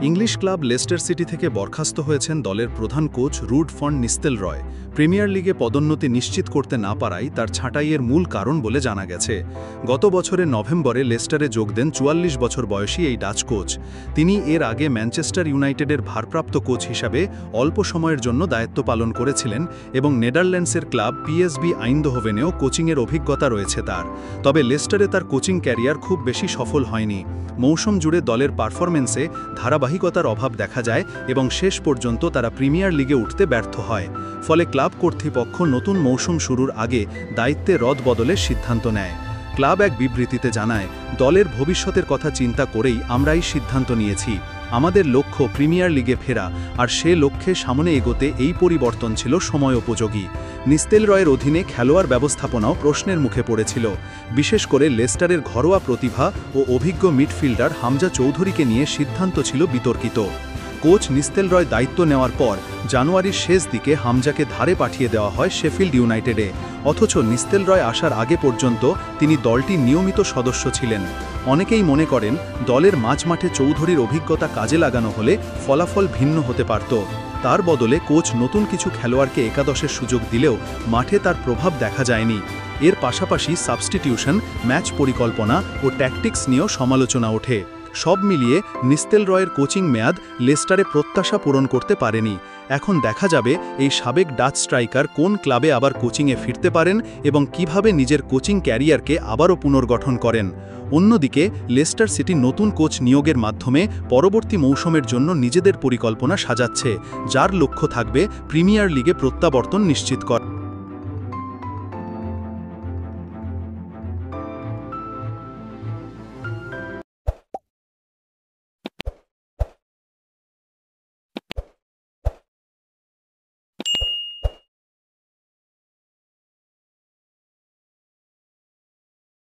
English club Leicester city থেকে বরখাস্ত হয়েছেন দলের প্রধান coach Ruud van Nistelrooy. Premier লিগে পদোন্নতি নিশ্চিত করতে না পারাই তার ছাঁটাইয়ের মূল কারণ বলে জানা গেছে। গত বছরের নভেম্বরে লেস্টারে যোগ দেন ৪৪ বছর বয়সী এই ডাচ কোচ। তিনি এর আগে ম্যানচেস্টার ইউনাইটেডের ভারপ্রাপ্ত কোচ হিসাবে অল্প সময়ের জন্য দায়িত্ব পালন করেছিলেন এবং নেদারল্যান্ডসের ক্লাব পিএসভি আইন্দহোভেনেও কোচিংয়ের অভিজ্ঞতা রয়েছে তার। তবে লেস্টারে তার কোচিং ক্যারিয়ার খুব বেশি সফল হয়নি। মৌসুম জুড়ে দলের পারফরমেন্সে ধারাবাহিকতার অভাব দেখা যায় এবং শেষ পর্যন্ত তারা প্রিমিয়ার লিগে উঠতে ব্যর্থ হয়। ফলে ক্লাব কর্তৃপক্ষ নতুন মৌসুম শুরুর আগে দায়িত্বে রদবদলের সিদ্ধান্ত নেয়। ক্লাব এক বিবৃতিতে জানায়, দলের ভবিষ্যতের কথা চিন্তা করেই আমরা এই সিদ্ধান্ত নিয়েছি। আমাদের লক্ষ্য প্রিমিয়ার লিগে ফেরা, আর সে লক্ষ্যে সামনে এগোতে এই পরিবর্তন ছিল সময়োপযোগী। নিস্তেলরয়ের অধীনে খেলোয়াড় ব্যবস্থাপনাও প্রশ্নের মুখে পড়েছিল, বিশেষ করে লেস্টারের ঘরোয়া প্রতিভা ও অভিজ্ঞ মিডফিল্ডার হামজা চৌধুরীকে নিয়ে সিদ্ধান্ত ছিল বিতর্কিত। কোচ নিস্তেলরয় দায়িত্ব নেওয়ার পর জানুয়ারির শেষ দিকে হামজাকে ধারে পাঠিয়ে দেওয়া হয় শেফিল্ড ইউনাইটেডে। অথচ নিস্তেলরয় আসার আগে পর্যন্ত তিনি দলটির নিয়মিত সদস্য ছিলেন। অনেকেই মনে করেন দলের মাঝমাঠে চৌধুরীর অভিজ্ঞতা কাজে লাগানো হলে ফলাফল ভিন্ন হতে পারত। তার বদলে কোচ নতুন কিছু খেলোয়াড়কে একাদশের সুযোগ দিলেও মাঠে তার প্রভাব দেখা যায়নি। এর পাশাপাশি সাবস্টিটিউশন, ম্যাচ পরিকল্পনা ও ট্যাকটিক্স নিয়েও সমালোচনা ওঠে। সব মিলিয়ে নিস্তেলরয়ের কোচিং মেয়াদ লেস্টারে প্রত্যাশা পূরণ করতে পারেনি। এখন দেখা যাবে এই সাবেক ডাচ স্ট্রাইকার কোন ক্লাবে আবার কোচিংয়ে ফিরতে পারেন এবং কিভাবে নিজের কোচিং ক্যারিয়ারকে আবারও পুনর্গঠন করেন। অন্যদিকে লেস্টার সিটি নতুন কোচ নিয়োগের মাধ্যমে পরবর্তী মৌসুমের জন্য নিজেদের পরিকল্পনা সাজাচ্ছে, যার লক্ষ্য থাকবে প্রিমিয়ার লিগে প্রত্যাবর্তন নিশ্চিত করা।